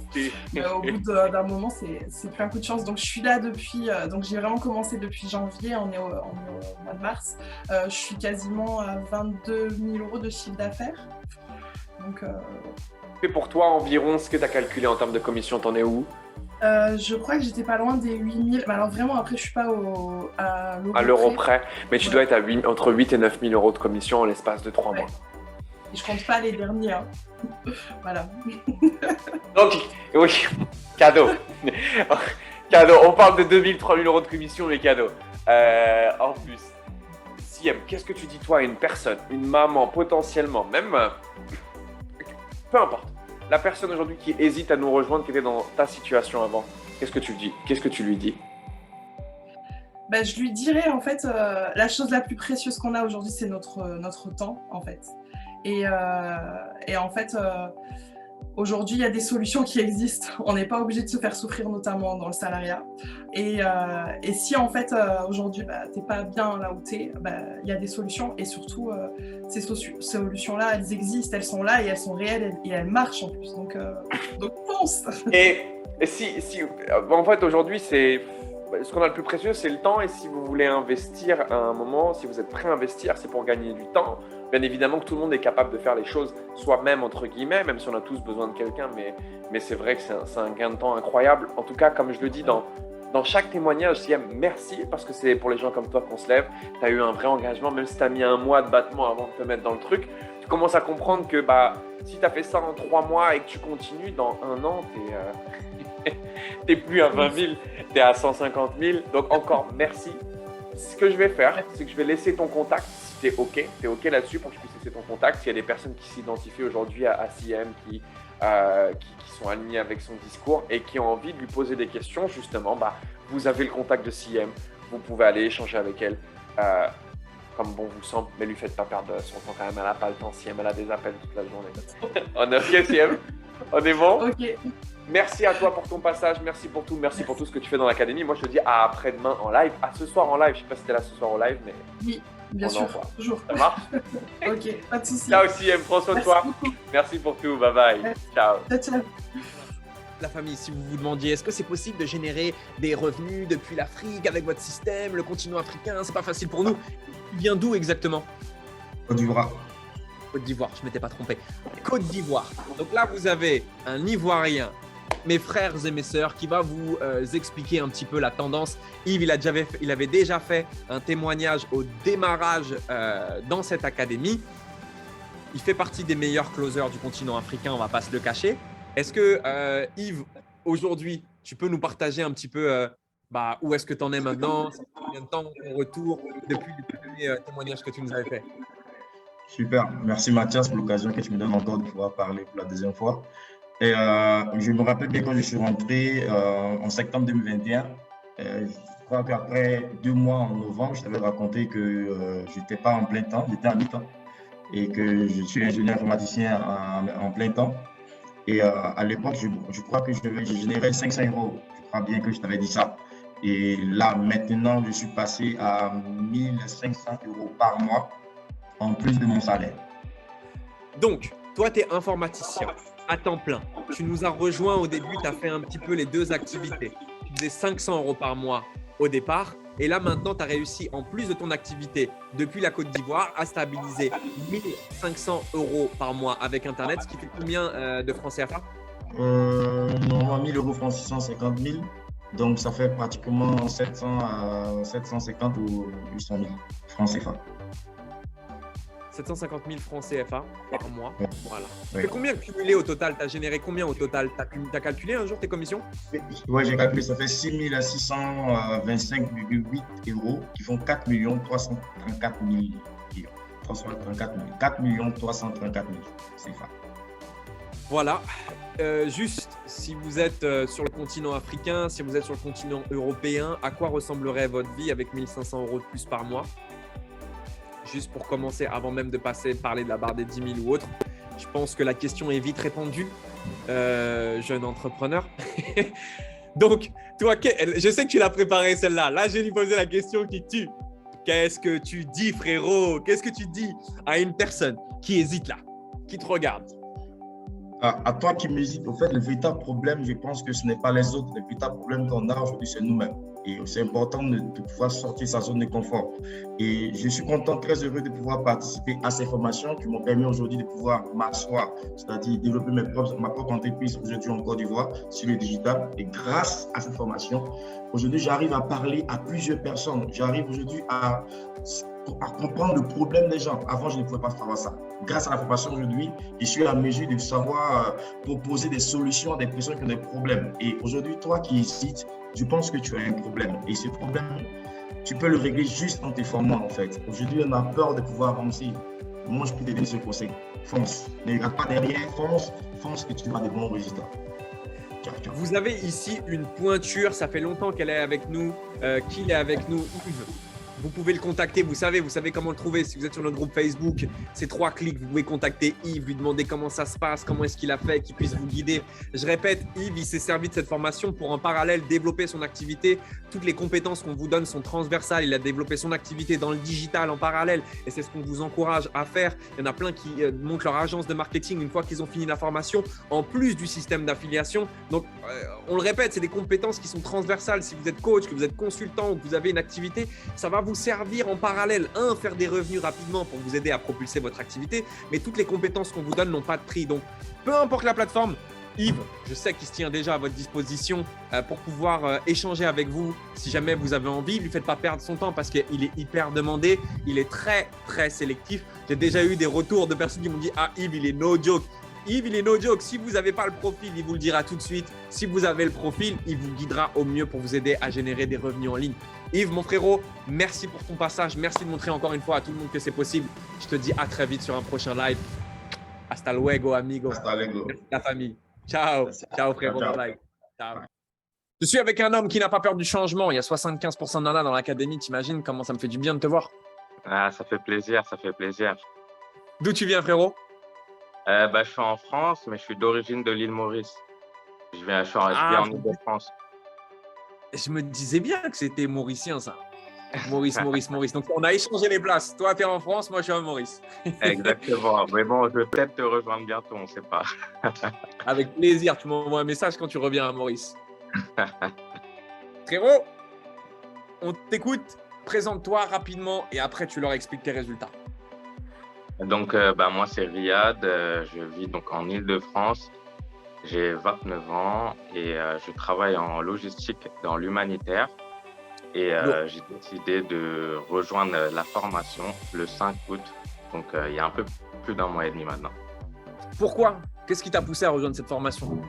Au bout d'un moment, c'est plus un coup de chance. Donc je suis là depuis. Donc j'ai vraiment commencé depuis janvier. On est au mois de mars. Je suis quasiment à 22 000 € de chiffre d'affaires. Donc. Et pour toi environ ce que tu as calculé en termes de commission, t'en es où? Je crois que j'étais pas loin des 8 000. Mais alors vraiment, après, je suis pas à l'euro près. Mais tu dois être entre 8 et 9 000 € de commission en l'espace de 3 mois. Et je compte pas les derniers. Hein. Voilà. Donc, oui, cadeau. Cadeau. On parle de 2 000, 3 000 € de commission, mais cadeau. En plus. Siem, qu'est-ce que tu dis toi à une personne, une maman potentiellement, même, peu importe, la personne aujourd'hui qui hésite à nous rejoindre, qui était dans ta situation avant, qu'est-ce que tu dis? Qu'est-ce que tu lui dis? Bah, je lui dirais en fait, la chose la plus précieuse qu'on a aujourd'hui, c'est notre temps en fait. Et en fait, aujourd'hui, il y a des solutions qui existent. On n'est pas obligé de se faire souffrir, notamment dans le salariat. Et si en fait, aujourd'hui, t'es pas bien là où t'es, il y a des solutions. Et surtout, ces solutions-là, elles existent, elles sont là et elles sont réelles et elles marchent en plus. Donc fonce. Et si en fait, aujourd'hui, ce qu'on a le plus précieux, c'est le temps. Et si vous voulez investir à un moment, si vous êtes prêt à investir, c'est pour gagner du temps. Bien évidemment que tout le monde est capable de faire les choses soi-même, entre guillemets, même si on a tous besoin de quelqu'un. Mais c'est vrai que c'est un gain de temps incroyable. En tout cas, comme je le dis dans chaque témoignage, Siem, merci, parce que c'est pour les gens comme toi qu'on se lève. Tu as eu un vrai engagement, même si tu as mis un mois de battement avant de te mettre dans le truc. Tu commences à comprendre que si tu as fait ça en 3 mois et que tu continues, dans 1 an, t'es plus à 20 000, tu es à 150 000. Donc encore merci. Ce que je vais faire, c'est que je vais laisser ton contact, si tu es OK là-dessus, pour que je puisse laisser ton contact. S'il y a des personnes qui s'identifient aujourd'hui à Siem, qui sont alignées avec son discours et qui ont envie de lui poser des questions, justement, vous avez le contact de Siem, vous pouvez aller échanger avec elle comme bon vous semble, mais lui faites pas perdre son temps quand même, elle n'a pas le temps, Siem, elle a des appels toute la journée. On est OK, Siem? On est bon? Ok. Merci à toi pour ton passage, merci pour tout ce que tu fais dans l'académie. Moi, je te dis à après-demain en live, à ce soir en live. Je sais pas si tu es là ce soir en live, mais oui, bien sûr, toujours. Ça marche? Ok, pas de soucis. Ciao Siem, prends soin de toi. Merci pour tout, bye bye. Ciao. Ciao. La famille, si vous vous demandiez, est-ce que c'est possible de générer des revenus depuis l'Afrique avec votre système, le continent africain? C'est pas facile pour nous. Tu viens d'où exactement? Côte d'Ivoire. Côte d'Ivoire, je ne m'étais pas trompé. Côte d'Ivoire. Donc là, vous avez un Ivoirien, mes frères et mes sœurs, qui va vous expliquer un petit peu la tendance. Yves, il avait déjà fait un témoignage au démarrage dans cette académie. Il fait partie des meilleurs closers du continent africain, on ne va pas se le cacher. Est-ce que Yves, aujourd'hui, tu peux nous partager un petit peu où est-ce que tu en es maintenant? Ça fait combien de temps ton retour depuis le premier témoignage que tu nous avais fait? Super, merci Mathias pour l'occasion que tu me donnes encore de pouvoir parler pour la deuxième fois. Et je me rappelle bien quand je suis rentré en septembre 2021, je crois qu'après 2 mois en novembre, je t'avais raconté que je n'étais pas en plein temps, j'étais à mi-temps et que je suis ingénieur informaticien en plein temps. Et à l'époque, je crois que je générais 500 €. Je crois bien que je t'avais dit ça. Et là, maintenant, je suis passé à 1500 € par mois en plus de mon salaire. Donc, toi, tu es informaticien à temps plein. Tu nous as rejoints au début, tu as fait un petit peu les 2 activités. Tu faisais 500 € par mois au départ. Et là, maintenant, tu as réussi, en plus de ton activité depuis la Côte d'Ivoire, à stabiliser 1500 € par mois avec Internet, ce qui fait combien de francs CFA? Normalement, 1000 € francs 650 000. Donc, ça fait pratiquement 700 à 750 ou 800 000 francs CFA. 750 000 francs CFA par mois. Voilà. Oui. C'est combien cumulé au total? Tu as généré combien au total? Tu as calculé un jour tes commissions? Oui, j'ai calculé, ça fait 6 625,8 € qui font 4 334 000. 4 334 000 CFA. Voilà. Juste, si vous êtes sur le continent africain, si vous êtes sur le continent européen, à quoi ressemblerait votre vie avec 1500 € de plus par mois? Juste pour commencer, avant même de parler de la barre des 10 000 ou autre, je pense que la question est vite répondue, jeune entrepreneur. Donc, toi, je sais que tu l'as préparée celle-là. Là, je vais lui poser la question qui tue. Qu'est-ce que tu dis, frérot? Qu'est-ce que tu dis à une personne qui hésite là, qui te regarde? À toi qui m'hésites, au fait, le véritable problème, je pense que ce n'est pas les autres. Le véritable problème qu'on a aujourd'hui, c'est nous-mêmes. Et c'est important de pouvoir sortir sa zone de confort. Et je suis content, très heureux de pouvoir participer à ces formations qui m'ont permis aujourd'hui de pouvoir m'asseoir, c'est-à-dire développer ma propre entreprise aujourd'hui en Côte d'Ivoire sur le digital. Et grâce à cette formation, aujourd'hui, j'arrive à parler à plusieurs personnes. J'arrive aujourd'hui à à comprendre le problème des gens. Avant, je ne pouvais pas savoir ça. Grâce à la formation aujourd'hui, je suis à mesure de savoir proposer des solutions à des personnes qui ont des problèmes. Et aujourd'hui, toi qui hésites, je pense que tu as un problème. Et ce problème, tu peux le régler juste en te formant, en fait. Aujourd'hui, on a peur de pouvoir avancer. Moi, je peux te donner ce conseil. Fonce. Ne regarde pas derrière. Fonce que tu vas de bons résultats. Ciao, ciao. Vous avez ici une pointure, ça fait longtemps qu'elle est avec nous, qu'il est avec nous, Yves. Vous pouvez le contacter, vous savez comment le trouver. Si vous êtes sur notre groupe Facebook, c'est 3 clics, vous pouvez contacter Yves, lui demander comment ça se passe, comment est-ce qu'il a fait, qu'il puisse vous guider. Je répète, Yves, il s'est servi de cette formation pour en parallèle développer son activité. Toutes les compétences qu'on vous donne sont transversales. Il a développé son activité dans le digital en parallèle et c'est ce qu'on vous encourage à faire. Il y en a plein qui montent leur agence de marketing une fois qu'ils ont fini la formation, en plus du système d'affiliation. Donc, on le répète, c'est des compétences qui sont transversales. Si vous êtes coach, que vous êtes consultant ou que vous avez une activité, ça va vous servir en parallèle. Faire des revenus rapidement pour vous aider à propulser votre activité, mais toutes les compétences qu'on vous donne n'ont pas de prix. Donc, peu importe la plateforme, Yves, je sais qu'il se tient déjà à votre disposition pour pouvoir échanger avec vous si jamais vous avez envie. Ne lui faites pas perdre son temps parce qu'il est hyper demandé. Il est très, très sélectif. J'ai déjà eu des retours de personnes qui m'ont dit « Ah, Yves, il est no joke ». Yves, il est no joke. Si vous n'avez pas le profil, il vous le dira tout de suite. Si vous avez le profil, il vous guidera au mieux pour vous aider à générer des revenus en ligne. Yves, mon frérot, merci pour ton passage. Merci de montrer encore une fois à tout le monde que c'est possible. Je te dis à très vite sur un prochain live. Hasta luego, amigo. Hasta luego. Merci la famille. Ciao. Ciao, frérot. Ciao. Bye. Ciao. Je suis avec un homme qui n'a pas peur du changement. Il y a 75% de nanas dans l'académie. T'imagines comment ça me fait du bien de te voir? Ah, ça fait plaisir, ça fait plaisir. D'où tu viens, frérot? Je suis en France, mais je suis d'origine de l'île Maurice. Je vis en Île-de-France. Je me disais bien que c'était mauricien, ça. Maurice. Donc, on a échangé les places. Toi, tu es en France, moi, je suis à Maurice. Exactement. Mais bon, je vais peut-être te rejoindre bientôt, on ne sait pas. Avec plaisir. Tu m'envoies un message quand tu reviens à Maurice. Frérot, on t'écoute. Présente-toi rapidement et après, tu leur expliques tes résultats. Donc, moi, c'est Riyad. Je vis donc en Île-de-France. J'ai 29 ans et je travaille en logistique dans l'humanitaire. Et j'ai décidé de rejoindre la formation le 5 août. Donc, il y a un peu plus d'un mois et demi maintenant. Pourquoi? Qu'est-ce qui t'a poussé à rejoindre cette formation?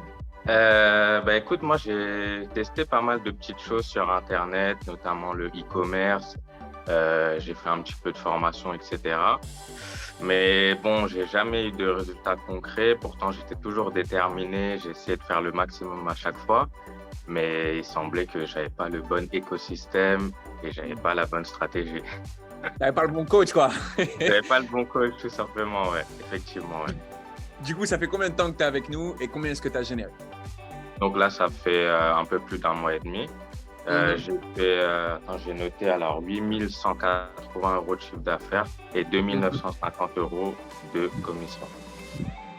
Écoute, moi, j'ai testé pas mal de petites choses sur Internet, notamment le e-commerce. J'ai fait un petit peu de formation, etc. Mais bon, j'ai jamais eu de résultats concrets. Pourtant, j'étais toujours déterminé. J'ai essayé de faire le maximum à chaque fois. Mais il semblait que j'avais pas le bon écosystème et j'avais pas la bonne stratégie. T'avais pas le bon coach, quoi. J'avais pas le bon coach, tout simplement, ouais. Effectivement, ouais. Du coup, ça fait combien de temps que tu es avec nous et combien est-ce que tu as généré? Donc là, ça fait un peu plus d'un mois et demi. J'ai noté alors 8 180 € de chiffre d'affaires et 2 950 € de commission.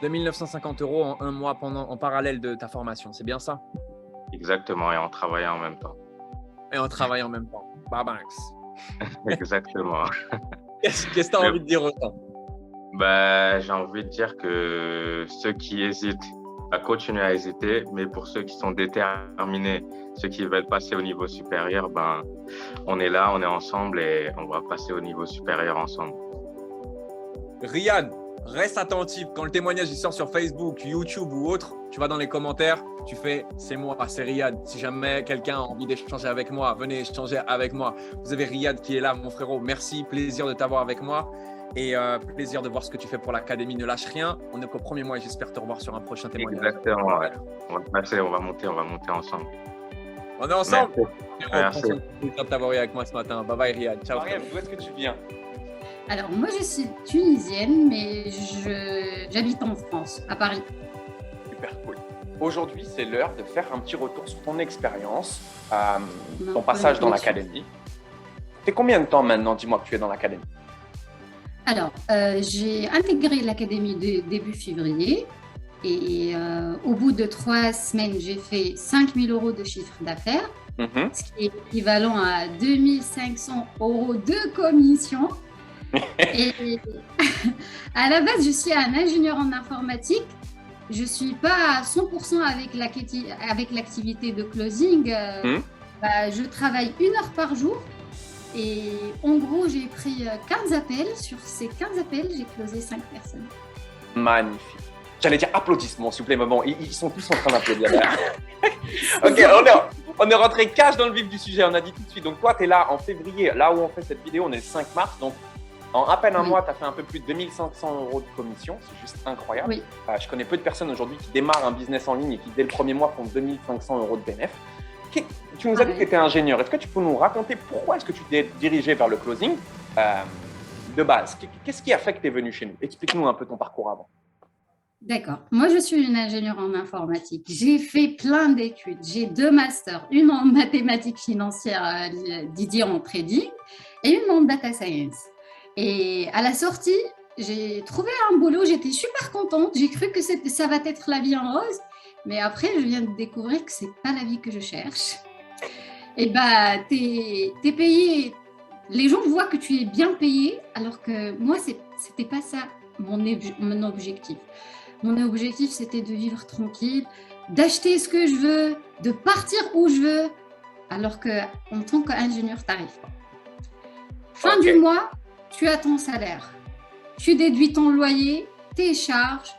2 950 € en un mois en parallèle de ta formation, c'est bien ça? Exactement, et en travaillant en même temps. Et en travaillant en même temps. Babanks. Exactement. Qu'est-ce que tu as envie de dire aux gens? J'ai envie de dire que ceux qui hésitent, continuent à hésiter, mais pour ceux qui sont déterminés, ceux qui veulent passer au niveau supérieur, on est là, on est ensemble et on va passer au niveau supérieur ensemble. Riyad, reste attentif. Quand le témoignage il sort sur Facebook, YouTube ou autre, tu vas dans les commentaires, tu fais « c'est moi, c'est Riyad ». Si jamais quelqu'un a envie d'échanger avec moi, venez échanger avec moi. Vous avez Riyad qui est là, mon frérot. Merci, plaisir de t'avoir avec moi. Et plaisir de voir ce que tu fais pour l'académie. Ne lâche rien. On est qu'au premier mois et j'espère te revoir sur un prochain témoignage. Exactement, ouais. On va monter ensemble. On est ensemble. Merci. Plaisir de t'avoir eu avec moi ce matin. Bye bye Riyad. Ciao. Mariam, d'où est-ce que tu viens? Alors, moi, je suis tunisienne, mais j'habite en France, à Paris. Super cool. Aujourd'hui, c'est l'heure de faire un petit retour sur ton expérience, ton passage dans l'académie. T'es combien de temps maintenant, dis-moi, que tu es dans l'académie? Alors, j'ai intégré l'académie début février et au bout de 3 semaines, j'ai fait 5 000 € de chiffre d'affaires, ce qui est équivalent à 2 500 € de commission. Et à la base, je suis un ingénieur en informatique. Je ne suis pas à 100% avec l'activité de closing. Je travaille 1 heure par jour Et en gros, j'ai pris 15 appels. Sur ces 15 appels, j'ai closé 5 personnes. Magnifique. J'allais dire applaudissements, s'il vous plaît, mais bon, ils sont tous en train d'applaudir. Ok, on est rentré cash dans le vif du sujet, on a dit tout de suite. Donc toi, tu es là en février, là où on fait cette vidéo, on est le 5 mars. Donc en à peine un mois, tu as fait un peu plus de 2500 € de commission. C'est juste incroyable. Oui. Je connais peu de personnes aujourd'hui qui démarrent un business en ligne et qui, dès le premier mois, font 2500 € de bénéfice. Tu nous as dit que tu étais ingénieur. Est-ce que tu peux nous raconter pourquoi est-ce que tu t'es dirigé vers le closing de base? Qu'est-ce qui a fait que tu es venu chez nous? Explique-nous un peu ton parcours avant. D'accord. Moi, je suis une ingénieure en informatique. J'ai fait plein d'études. J'ai 2 masters, une en mathématiques financières dédiée en trading et une en data science. Et à la sortie, j'ai trouvé un boulot. J'étais super contente. J'ai cru que ça va être la vie en rose. Mais après, je viens de découvrir que ce n'est pas la vie que je cherche. Et bah, t'es payé. Les gens voient que tu es bien payé, alors que moi, ce n'était pas ça mon objectif. Mon objectif, c'était de vivre tranquille, d'acheter ce que je veux, de partir où je veux, alors qu'en tant qu'ingénieur, tu n'arrives pas. Fin du mois, tu as ton salaire. Tu déduis ton loyer, tes charges,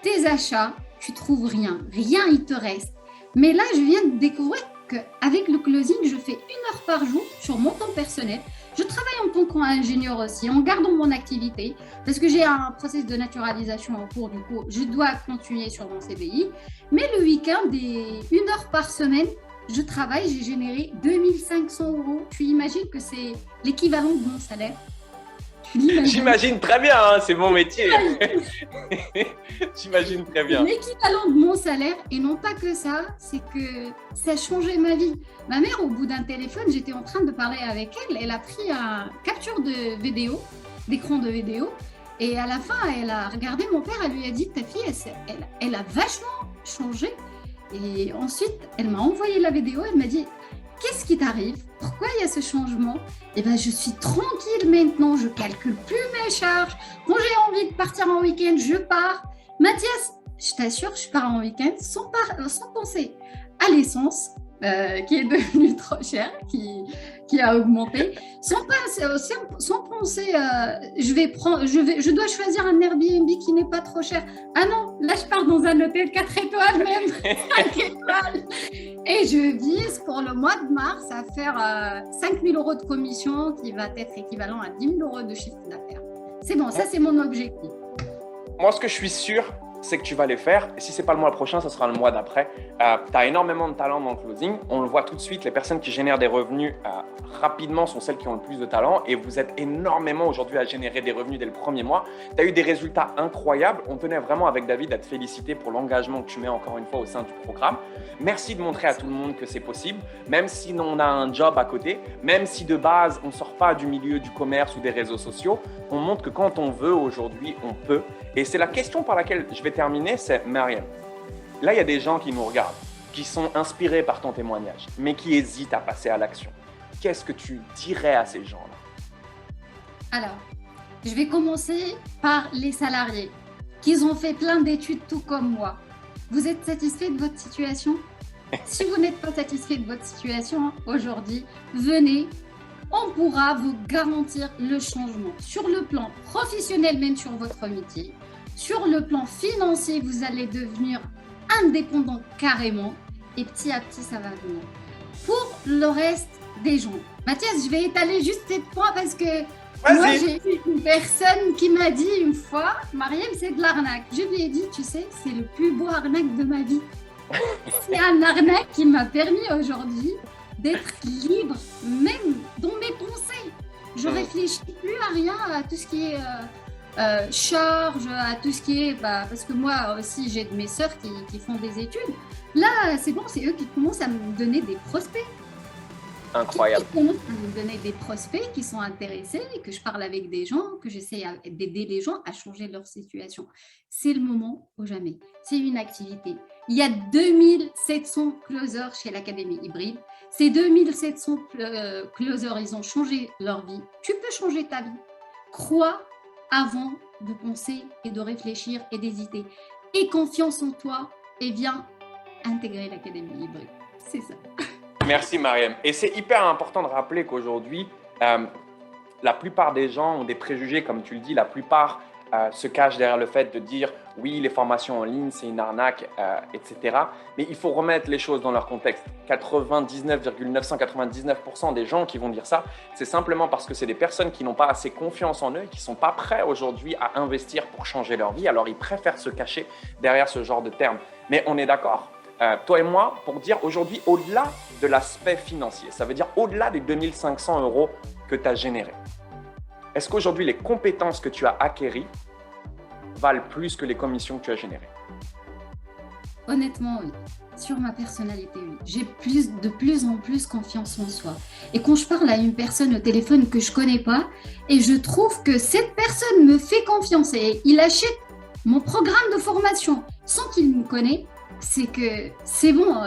tes achats, tu trouves rien. Rien, il te reste. Mais là, je viens de découvrir qu'avec le closing, je fais 1 heure par jour sur mon temps personnel. Je travaille en tant qu'ingénieur aussi, en gardant mon activité, parce que j'ai un processus de naturalisation en cours, du coup, je dois continuer sur mon CDI. Mais le week-end, 1 heure par semaine, je travaille, j'ai généré 2500 €. Tu imagines que c'est l'équivalent de mon salaire? J'imagine très bien, hein, c'est mon métier. J'imagine très bien. L'équivalent de mon salaire, et non pas que ça, c'est que ça a changé ma vie. Ma mère, au bout d'un téléphone, j'étais en train de parler avec elle, elle a pris une capture de vidéo, d'écran de vidéo, et à la fin, elle a regardé mon père, elle lui a dit, ta fille, elle a vachement changé. Et ensuite, elle m'a envoyé la vidéo, elle m'a dit, qu'est-ce qui t'arrive? Pourquoi il y a ce changement? Eh bien, je suis tranquille maintenant, je calcule plus mes charges. Quand j'ai envie de partir en week-end, je pars. Mathias, je t'assure, je pars en week-end sans penser à l'essence, qui est devenue trop chère, qui a augmenté, sans penser, je dois choisir un Airbnb qui n'est pas trop cher. Ah non, là je pars dans un hôtel 4 étoiles même, 5 étoiles. Et je vise pour le mois de mars à faire 5 000 € de commission, qui va être équivalent à 10 000 € de chiffre d'affaires. C'est bon, ça c'est mon objectif. Moi, ce que je suis sûr, c'est que tu vas les faire. Et si ce n'est pas le mois prochain, ce sera le mois d'après. Tu as énormément de talent dans le closing. On le voit tout de suite, les personnes qui génèrent des revenus rapidement sont celles qui ont le plus de talent. Et vous êtes énormément aujourd'hui à générer des revenus dès le premier mois. Tu as eu des résultats incroyables. On tenait vraiment avec David à te féliciter pour l'engagement que tu mets encore une fois au sein du programme. Merci de montrer à tout le monde que c'est possible, même si on a un job à côté, même si de base, on ne sort pas du milieu du commerce ou des réseaux sociaux. On montre que quand on veut aujourd'hui, on peut. Et c'est la question par laquelle je vais terminer, c'est Mariam. Là, il y a des gens qui nous regardent, qui sont inspirés par ton témoignage, mais qui hésitent à passer à l'action. Qu'est-ce que tu dirais à ces gens-là? Alors, je vais commencer par les salariés qui ont fait plein d'études tout comme moi. Vous êtes satisfait de votre situation? Si vous n'êtes pas satisfait de votre situation aujourd'hui, venez. On pourra vous garantir le changement sur le plan professionnel, même sur votre métier. Sur le plan financier, vous allez devenir indépendant carrément et petit à petit, ça va venir. Pour le reste des gens, Mathias, je vais étaler juste ces points parce que moi, j'ai eu une personne qui m'a dit une fois, Mariam, c'est de l'arnaque. Je lui ai dit, tu sais, c'est le plus beau arnaque de ma vie. C'est un arnaque qui m'a permis aujourd'hui d'être libre, même dans mes pensées. Je réfléchis plus à rien, à tout ce qui est charge, à tout ce qui est... parce que moi aussi, j'ai de mes sœurs qui font des études. Là, c'est bon, c'est eux qui commencent à me donner des prospects. Incroyable. Qui commencent à me donner des prospects qui sont intéressés, que je parle avec des gens, que j'essaie d'aider les gens à changer leur situation. C'est le moment ou jamais. C'est une activité. Il y a 2700 closers chez l'Académie Hybride. Ces 2700 closers, ils ont changé leur vie. Tu peux changer ta vie. Crois avant de penser et de réfléchir et d'hésiter. Aie confiance en toi et viens intégrer l'Académie Hybride. C'est ça. Merci Mariam. Et c'est hyper important de rappeler qu'aujourd'hui, la plupart des gens ont des préjugés, comme tu le dis, la plupart se cachent derrière le fait de dire oui, les formations en ligne, c'est une arnaque, etc. Mais il faut remettre les choses dans leur contexte. 99,999% des gens qui vont dire ça, c'est simplement parce que c'est des personnes qui n'ont pas assez confiance en eux et qui ne sont pas prêts aujourd'hui à investir pour changer leur vie. Alors, ils préfèrent se cacher derrière ce genre de termes. Mais on est d'accord, toi et moi, pour dire aujourd'hui, au-delà de l'aspect financier, ça veut dire au-delà des 2500 € que tu as générés. Est-ce qu'aujourd'hui, les compétences que tu as acquéries valent plus que les commissions que tu as générées? Honnêtement, oui. Sur ma personnalité, oui. J'ai de plus en plus confiance en soi. Et quand je parle à une personne au téléphone que je ne connais pas, et je trouve que cette personne me fait confiance et il achète mon programme de formation sans qu'il me connaisse, c'est que c'est bon,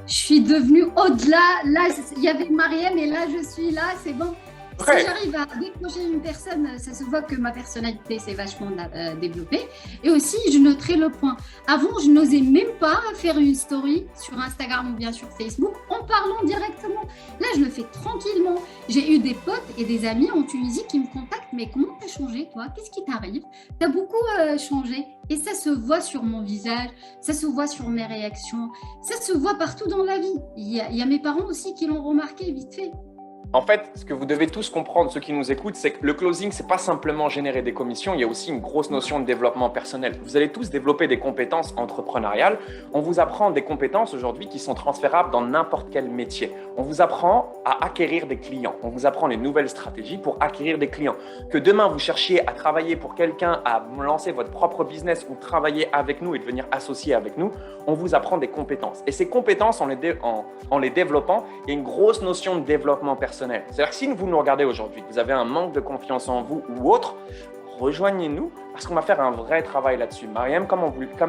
je suis devenue au-delà. Là, il y avait Mariam et là, je suis là, c'est bon. Si j'arrive à décrocher une personne, ça se voit que ma personnalité s'est vachement développée. Et aussi, je noterai le point. Avant, je n'osais même pas faire une story sur Instagram ou bien sur Facebook en parlant directement. Là, je le fais tranquillement. J'ai eu des potes et des amis en Tunisie qui me contactent. Mais comment tu as changé, toi? Qu'est-ce qui t'arrive? Tu as beaucoup changé. Et ça se voit sur mon visage, ça se voit sur mes réactions, ça se voit partout dans la vie. Il y a mes parents aussi qui l'ont remarqué vite fait. En fait, ce que vous devez tous comprendre, ceux qui nous écoutent, c'est que le closing, c'est pas simplement générer des commissions, il y a aussi une grosse notion de développement personnel. Vous allez tous développer des compétences entrepreneuriales. On vous apprend des compétences aujourd'hui qui sont transférables dans n'importe quel métier. On vous apprend à acquérir des clients. On vous apprend les nouvelles stratégies pour acquérir des clients. Que demain, vous cherchiez à travailler pour quelqu'un, à lancer votre propre business ou travailler avec nous et devenir associé avec nous, on vous apprend des compétences. Et ces compétences, en les développant, il y a une grosse notion de développement personnel. C'est-à-dire que si vous nous regardez aujourd'hui, vous avez un manque de confiance en vous ou autre, rejoignez-nous parce qu'on va faire un vrai travail là-dessus. Mariam, comme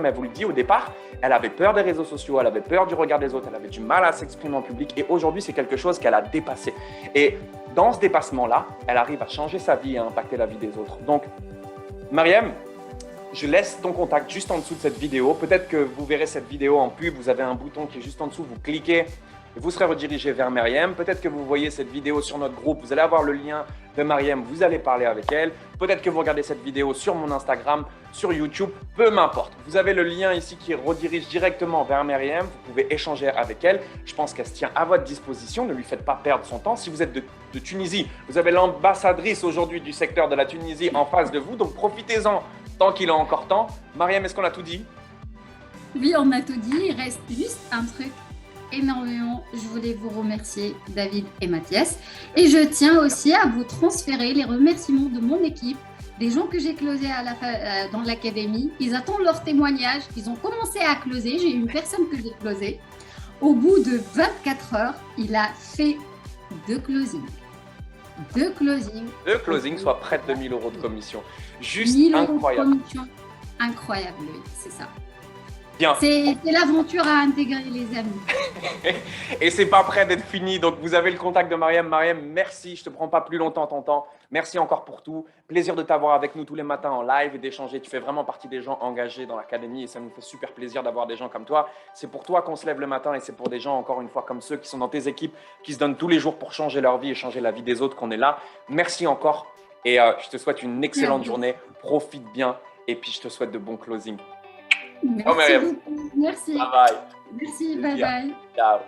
elle vous le dit au départ, elle avait peur des réseaux sociaux, elle avait peur du regard des autres, elle avait du mal à s'exprimer en public et aujourd'hui, c'est quelque chose qu'elle a dépassé. Et dans ce dépassement-là, elle arrive à changer sa vie et à impacter la vie des autres. Donc, Mariam, je laisse ton contact juste en dessous de cette vidéo. Peut-être que vous verrez cette vidéo en pub, vous avez un bouton qui est juste en dessous, vous cliquez. Vous serez redirigé vers Mariam. Peut-être que vous voyez cette vidéo sur notre groupe. Vous allez avoir le lien de Mariam. Vous allez parler avec elle. Peut-être que vous regardez cette vidéo sur mon Instagram, sur YouTube. Peu m'importe. Vous avez le lien ici qui redirige directement vers Mariam. Vous pouvez échanger avec elle. Je pense qu'elle se tient à votre disposition. Ne lui faites pas perdre son temps. Si vous êtes de Tunisie, vous avez l'ambassadrice aujourd'hui du secteur de la Tunisie en face de vous. Donc profitez-en tant qu'il est encore temps. Mariam, est-ce qu'on a tout dit? Oui, on a tout dit. Il reste juste un truc. Énormément, je voulais vous remercier David et Mathias et je tiens aussi à vous transférer les remerciements de mon équipe, des gens que j'ai closés dans l'académie. Ils attendent leur témoignage, ils ont commencé à closer, j'ai une personne que j'ai closée. Au bout de 24 heures, il a fait 2 closings. 2 closings, soit près de 2000 € de commission. Juste 1000 € incroyable. de commission. Incroyable, oui, c'est ça. Bien. C'est l'aventure à intégrer, les amis. Et c'est pas prêt d'être fini. Donc, vous avez le contact de Mariam. Mariam, merci. Je te prends pas plus longtemps ton temps. Merci encore pour tout. Plaisir de t'avoir avec nous tous les matins en live et d'échanger. Tu fais vraiment partie des gens engagés dans l'académie et ça nous fait super plaisir d'avoir des gens comme toi. C'est pour toi qu'on se lève le matin et c'est pour des gens, encore une fois, comme ceux qui sont dans tes équipes, qui se donnent tous les jours pour changer leur vie et changer la vie des autres qu'on est là. Merci encore. Et je te souhaite une excellente journée. Profite bien. Et puis, je te souhaite de bons closings. Merci beaucoup. Merci. Bye bye. Merci, bye bye. Ciao.